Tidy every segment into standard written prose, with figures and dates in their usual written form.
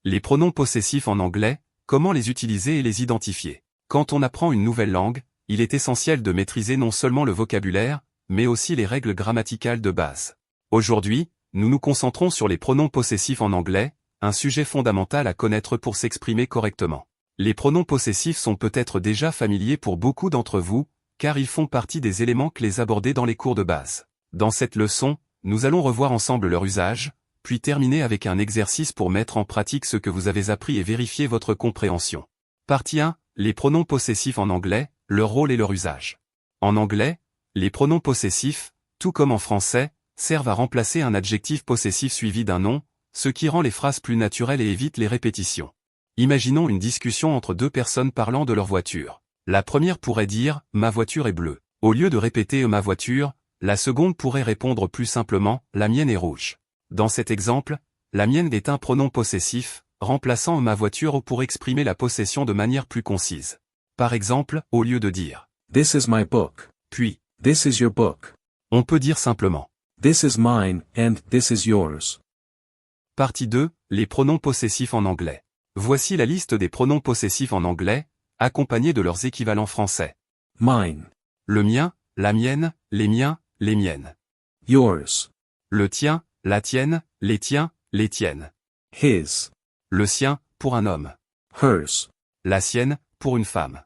Les pronoms possessifs en anglais, comment les utiliser et les identifier? Quand on apprend une nouvelle langue, il est essentiel de maîtriser non seulement le vocabulaire, mais aussi les règles grammaticales de base. Aujourd'hui, nous nous concentrons sur les pronoms possessifs en anglais, un sujet fondamental à connaître pour s'exprimer correctement. Les pronoms possessifs sont peut-être déjà familiers pour beaucoup d'entre vous, car ils font partie des éléments clés abordés dans les cours de base. Dans cette leçon, nous allons revoir ensemble leur usage, puis terminer avec un exercice pour mettre en pratique ce que vous avez appris et vérifier votre compréhension. Partie 1. Les pronoms possessifs en anglais, leur rôle et leur usage. En anglais, les pronoms possessifs, tout comme en français, servent à remplacer un adjectif possessif suivi d'un nom, ce qui rend les phrases plus naturelles et évite les répétitions. Imaginons une discussion entre deux personnes parlant de leur voiture. La première pourrait dire « ma voiture est bleue ». Au lieu de répéter « ma voiture », la seconde pourrait répondre plus simplement « la mienne est rouge ». Dans cet exemple, la mienne est un pronom possessif, remplaçant ma voiture pour exprimer la possession de manière plus concise. Par exemple, au lieu de dire « This is my book », puis « This is your book », on peut dire simplement « This is mine and this is yours ». Partie 2. Les pronoms possessifs en anglais. Voici la liste des pronoms possessifs en anglais, accompagnés de leurs équivalents français. Mine. Le mien, la mienne, les miens, les miennes. Yours. Le tien, la tienne, les tiens, les tiennes. His. Le sien, pour un homme. Hers. La sienne, pour une femme.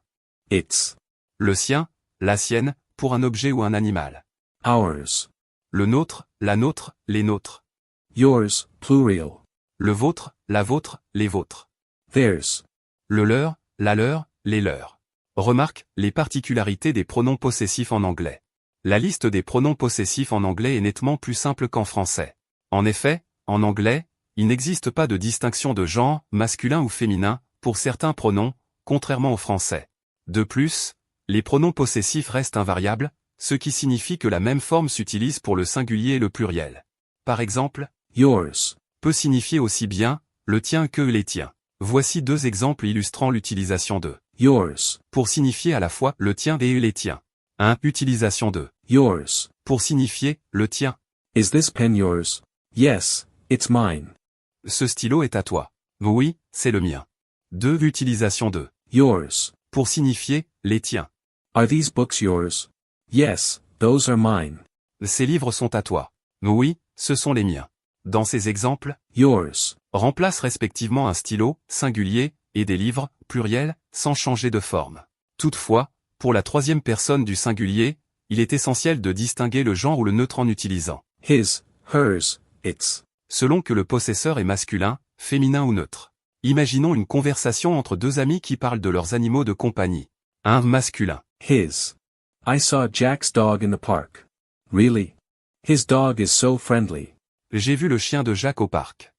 Its. Le sien, la sienne, pour un objet ou un animal. Ours. Le nôtre, la nôtre, les nôtres. Yours, plural. Le vôtre, la vôtre, les vôtres. Theirs. Le leur, la leur, les leurs. Remarque les particularités des pronoms possessifs en anglais. La liste des pronoms possessifs en anglais est nettement plus simple qu'en français. En effet, en anglais, il n'existe pas de distinction de genre, masculin ou féminin, pour certains pronoms, contrairement au français. De plus, les pronoms possessifs restent invariables, ce qui signifie que la même forme s'utilise pour le singulier et le pluriel. Par exemple, yours peut signifier aussi bien le tien que les tiens. Voici deux exemples illustrant l'utilisation de yours pour signifier à la fois le tien et les tiens. 1. Utilisation de yours pour signifier le tien. Is this pen yours? Yes, it's mine. Ce stylo est à toi. Oui, c'est le mien. 2. Utilisation de yours pour signifier les tiens. Are these books yours? Yes, those are mine. Ces livres sont à toi. Oui, ce sont les miens. Dans ces exemples, yours remplace respectivement un stylo, singulier, et des livres, pluriel, sans changer de forme. Toutefois, pour la troisième personne du singulier, il est essentiel de distinguer le genre ou le neutre en utilisant his, hers, its, selon que le possesseur est masculin, féminin ou neutre. Imaginons une conversation entre deux amis qui parlent de leurs animaux de compagnie. 1. Masculin. His. I saw Jack's dog in the park. Really? His dog is so friendly. J'ai vu le chien de Jacques au parc.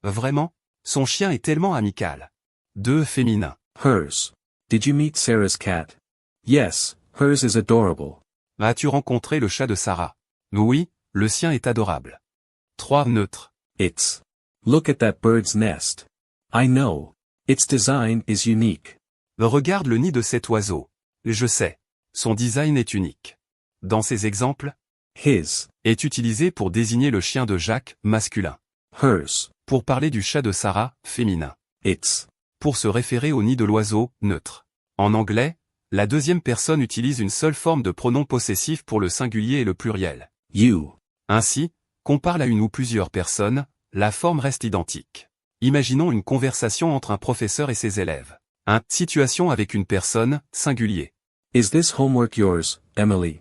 Vraiment? Son chien est tellement amical. 2. Féminin. Hers. Did you meet Sarah's cat? Yes, hers is adorable. As-tu rencontré le chat de Sarah? Oui, le sien est adorable. 3. Neutre. Its. Look at that bird's nest. I know. Its design is unique. Regarde le nid de cet oiseau. Je sais. Son design est unique. Dans ces exemples, his est utilisé pour désigner le chien de Jacques, masculin. Hers. Pour parler du chat de Sarah, féminin. Its. Pour se référer au nid de l'oiseau, neutre. En anglais, la deuxième personne utilise une seule forme de pronom possessif pour le singulier et le pluriel. You. Ainsi, qu'on parle à une ou plusieurs personnes, la forme reste identique. Imaginons une conversation entre un professeur et ses élèves. 1. Situation avec une personne, singulier. Is this homework yours, Emily?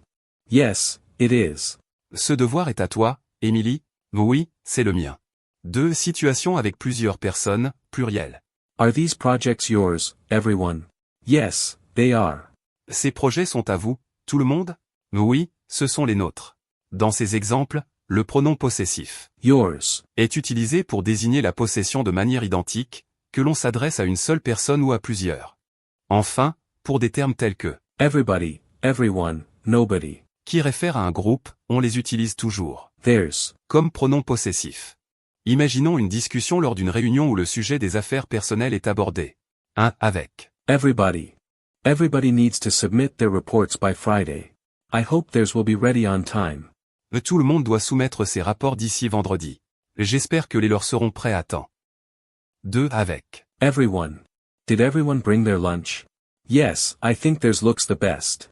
Yes, it is. Ce devoir est à toi, Emily? Oui, c'est le mien. 2. Situation avec plusieurs personnes, pluriel. Are these projects yours, everyone? Yes, they are. Ces projets sont à vous, tout le monde? Oui, ce sont les nôtres. Dans ces exemples, le pronom possessif yours est utilisé pour désigner la possession de manière identique, que l'on s'adresse à une seule personne ou à plusieurs. Enfin, pour des termes tels que everybody, everyone, nobody, qui réfèrent à un groupe, on les utilise toujours theirs comme pronom possessif. Imaginons une discussion lors d'une réunion où le sujet des affaires personnelles est abordé. 1. Avec everybody. Everybody needs to submit their reports by Friday. I hope theirs will be ready on time. Tout le monde doit soumettre ses rapports d'ici vendredi. J'espère que les leurs seront prêts à temps. 2 avec. Everyone. Did everyone bring their lunch? Yes, I think theirs looks the best.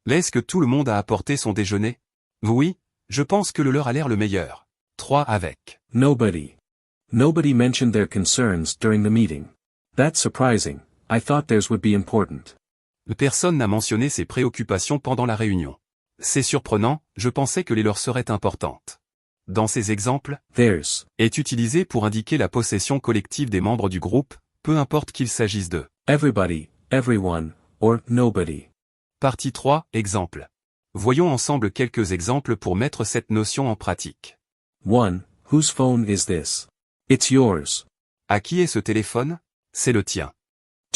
Est-ce que tout le monde a apporté son déjeuner? Oui, je pense que le leur a l'air le meilleur. 3 avec. Nobody. Nobody mentioned their concerns during the meeting. That's surprising, I thought theirs would be important. Personne n'a mentionné ses préoccupations pendant la réunion. C'est surprenant, je pensais que les leurs seraient importantes. Dans ces exemples, Theirs est utilisé pour indiquer la possession collective des membres du groupe, peu importe qu'il s'agisse de. everybody, everyone, or nobody. Partie 3, exemple. Voyons ensemble quelques exemples pour mettre cette notion en pratique. 1. Whose phone is this? It's yours. À qui est ce téléphone? C'est le tien.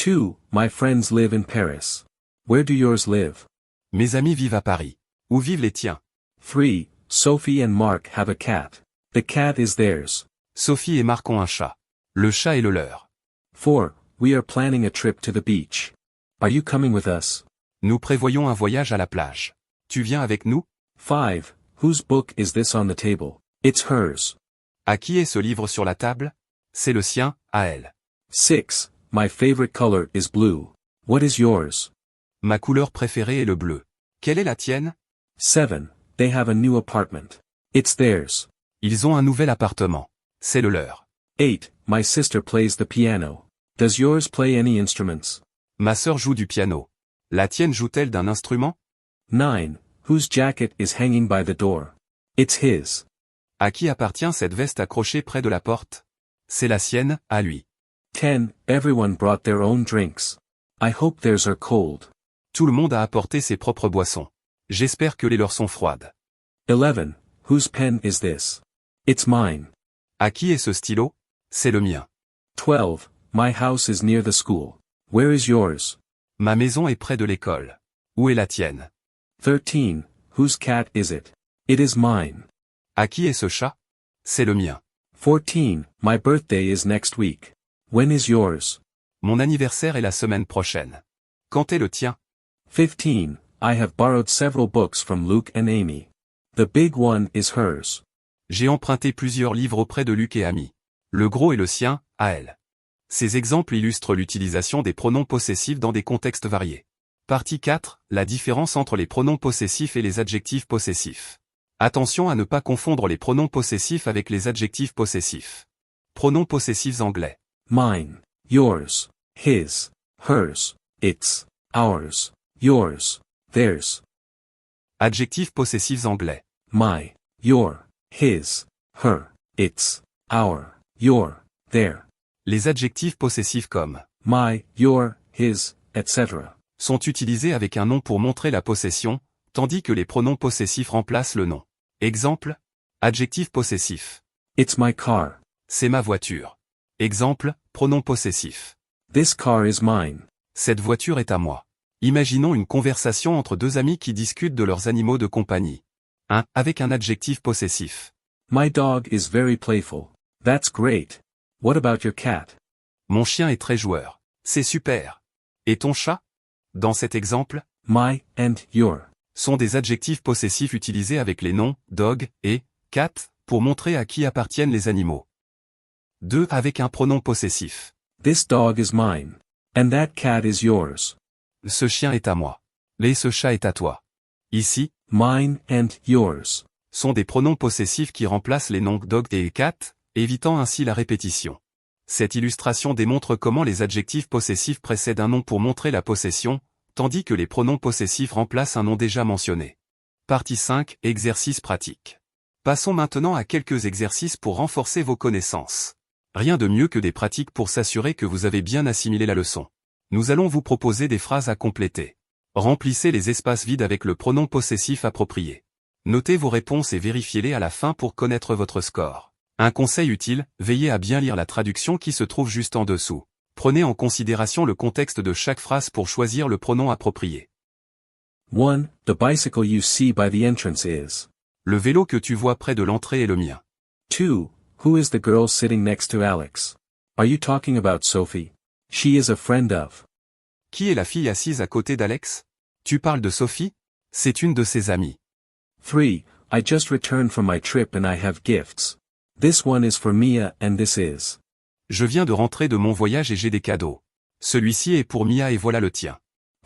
2. My friends live in Paris. Where do yours live? Mes amis vivent à Paris. Où vivent les tiens? 3. Sophie and Mark have a cat. The cat is theirs. Sophie et Marc ont un chat. Le chat est le leur. 4. We are planning a trip to the beach. Are you coming with us? Nous prévoyons un voyage à la plage. Tu viens avec nous? 5. Whose book is this on the table? It's hers. À qui est ce livre sur la table? C'est le sien, à elle. 6. My favorite color is blue. What is yours? Ma couleur préférée est le bleu. Quelle est la tienne? 7. They have a new apartment. It's theirs. Ils ont un nouvel appartement. C'est le leur. 8. My sister plays the piano. Does yours play any instruments? Ma sœur joue du piano. La tienne joue-t-elle d'un instrument? 9. Whose jacket is hanging by the door? It's his. À qui appartient cette veste accrochée près de la porte? C'est la sienne, à lui. 10. Everyone brought their own drinks. I hope theirs are cold. Tout le monde a apporté ses propres boissons. J'espère que les leurs sont froides. 11. Whose pen is this? It's mine. À qui est ce stylo? C'est le mien. 12. My house is near the school. Where is yours? Ma maison est près de l'école. Où est la tienne? 13. Whose cat is it? It is mine. À qui est ce chat? C'est le mien. 14. My birthday is next week. When is yours? Mon anniversaire est la semaine prochaine. Quand est le tien? 15. I have borrowed several books from Luke and Amy. The big one is hers. J'ai emprunté plusieurs livres auprès de Luc et Amy. Le gros est le sien, à elle. Ces exemples illustrent l'utilisation des pronoms possessifs dans des contextes variés. Partie 4, la différence entre les pronoms possessifs et les adjectifs possessifs. Attention à ne pas confondre les pronoms possessifs avec les adjectifs possessifs. Pronoms possessifs anglais. Mine, yours, his, hers, its, ours, yours, theirs. Adjectifs possessifs anglais. My, your, his, her, its, our, your, their. Les adjectifs possessifs comme My, your, his, etc. sont utilisés avec un nom pour montrer la possession, tandis que les pronoms possessifs remplacent le nom. Exemple. Adjectif possessif. It's my car. C'est ma voiture. Exemple, pronom possessif. This car is mine. Cette voiture est à moi. Imaginons une conversation entre deux amis qui discutent de leurs animaux de compagnie. 1. Avec un adjectif possessif. My dog is very playful. That's great. What about your cat? Mon chien est très joueur. C'est super. Et ton chat? Dans cet exemple, My and your sont des adjectifs possessifs utilisés avec les noms dog et cat pour montrer à qui appartiennent les animaux. 2. Avec un pronom possessif. This dog is mine. And that cat is yours. Ce chien est à moi. Et ce chat est à toi. Ici, Mine and yours sont des pronoms possessifs qui remplacent les noms dog et cat, évitant ainsi la répétition. Cette illustration démontre comment les adjectifs possessifs précèdent un nom pour montrer la possession, tandis que les pronoms possessifs remplacent un nom déjà mentionné. Partie 5, exercice pratique. Passons maintenant à quelques exercices pour renforcer vos connaissances. Rien de mieux que des pratiques pour s'assurer que vous avez bien assimilé la leçon. Nous allons vous proposer des phrases à compléter. Remplissez les espaces vides avec le pronom possessif approprié. Notez vos réponses et vérifiez-les à la fin pour connaître votre score. Un conseil utile, veillez à bien lire la traduction qui se trouve juste en dessous. Prenez en considération le contexte de chaque phrase pour choisir le pronom approprié. 1. The bicycle you see by the entrance is. Le vélo que tu vois près de l'entrée est le mien. 2. Who is the girl sitting next to Alex? Are you talking about Sophie? She is a friend of. Qui est la fille assise à côté d'Alex? Tu parles de Sophie? C'est une de ses amies. 3. I just returned from my trip and I have gifts. This one is for Mia and this is. Je viens de rentrer de mon voyage et j'ai des cadeaux. Celui-ci est pour Mia et voilà le tien.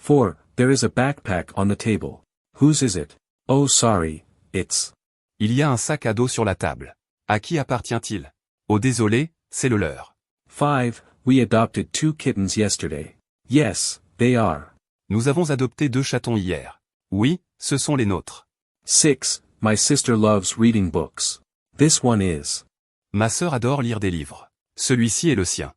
4. There is a backpack on the table. Whose is it? Oh sorry, it's. Il y a un sac à dos sur la table. À qui appartient-il? Oh désolé, c'est le leur. 5. We adopted 2 kittens yesterday. Yes, they are. Nous avons adopté 2 chatons hier. Oui, ce sont les nôtres. 6. My sister loves reading books. This one is. Ma sœur adore lire des livres. Celui-ci est le sien.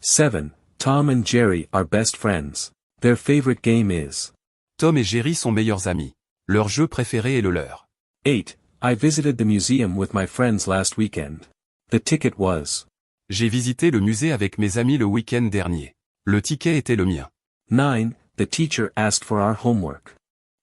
7. Tom and Jerry are best friends. Their favorite game is. Tom et Jerry sont meilleurs amis. Leur jeu préféré est le leur. 8. I visited the museum with my friends last weekend. The ticket was. J'ai visité le musée avec mes amis le week-end dernier. Le ticket était le mien. 9. The teacher asked for our homework.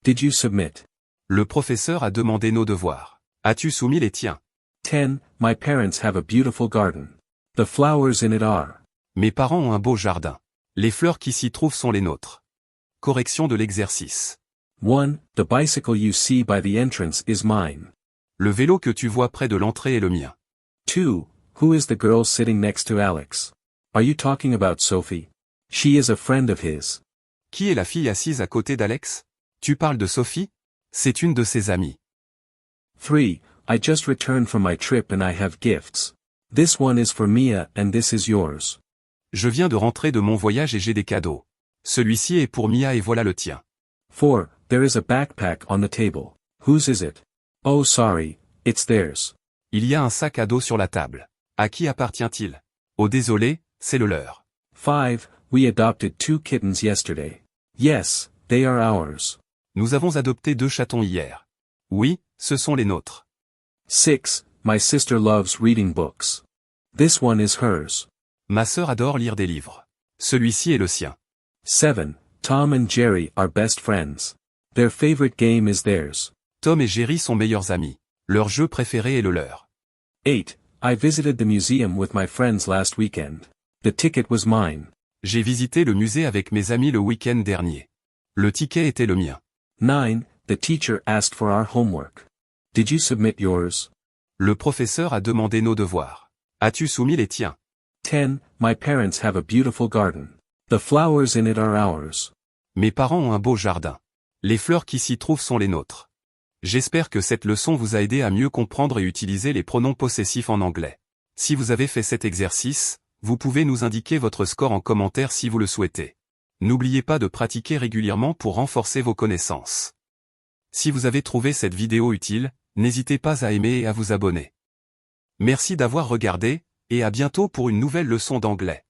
Did you submit? Le professeur a demandé nos devoirs. As-tu soumis les tiens? 10. My parents have a beautiful garden. The flowers in it are. Mes parents ont un beau jardin. Les fleurs qui s'y trouvent sont les nôtres. Correction de l'exercice. 1. The bicycle you see by the entrance is mine. Le vélo que tu vois près de l'entrée est le mien. 2. Who is the girl sitting next to Alex? Are you talking about Sophie? She is a friend of his. Qui est la fille assise à côté d'Alex? Tu parles de Sophie? C'est une de ses amies. 3. I just returned from my trip and I have gifts. This one is for Mia and this is yours. Je viens de rentrer de mon voyage et j'ai des cadeaux. Celui-ci est pour Mia et voilà le tien. 4. There is a backpack on the table. Whose is it? Oh sorry, it's theirs. Il y a un sac à dos sur la table. À qui appartient-il? Oh désolé, c'est le leur. 5. We adopted 2 kittens yesterday. Yes, they are ours. Nous avons adopté 2 chatons hier. Oui, ce sont les nôtres. 6. My sister loves reading books. This one is hers. Ma sœur adore lire des livres. Celui-ci est le sien. 7. Tom and Jerry are best friends. Their favorite game is theirs. Tom et Jerry sont meilleurs amis. Leur jeu préféré est le leur. 8. I visited the museum with my friends last weekend. The ticket was mine. J'ai visité le musée avec mes amis le week-end dernier. Le ticket était le mien. 9. The teacher asked for our homework. Did you submit yours? Le professeur a demandé nos devoirs. As-tu soumis les tiens? 10. My parents have a beautiful garden. The flowers in it are ours. Mes parents ont un beau jardin. Les fleurs qui s'y trouvent sont les nôtres. J'espère que cette leçon vous a aidé à mieux comprendre et utiliser les pronoms possessifs en anglais. Si vous avez fait cet exercice, vous pouvez nous indiquer votre score en commentaire si vous le souhaitez. N'oubliez pas de pratiquer régulièrement pour renforcer vos connaissances. Si vous avez trouvé cette vidéo utile, n'hésitez pas à aimer et à vous abonner. Merci d'avoir regardé, et à bientôt pour une nouvelle leçon d'anglais.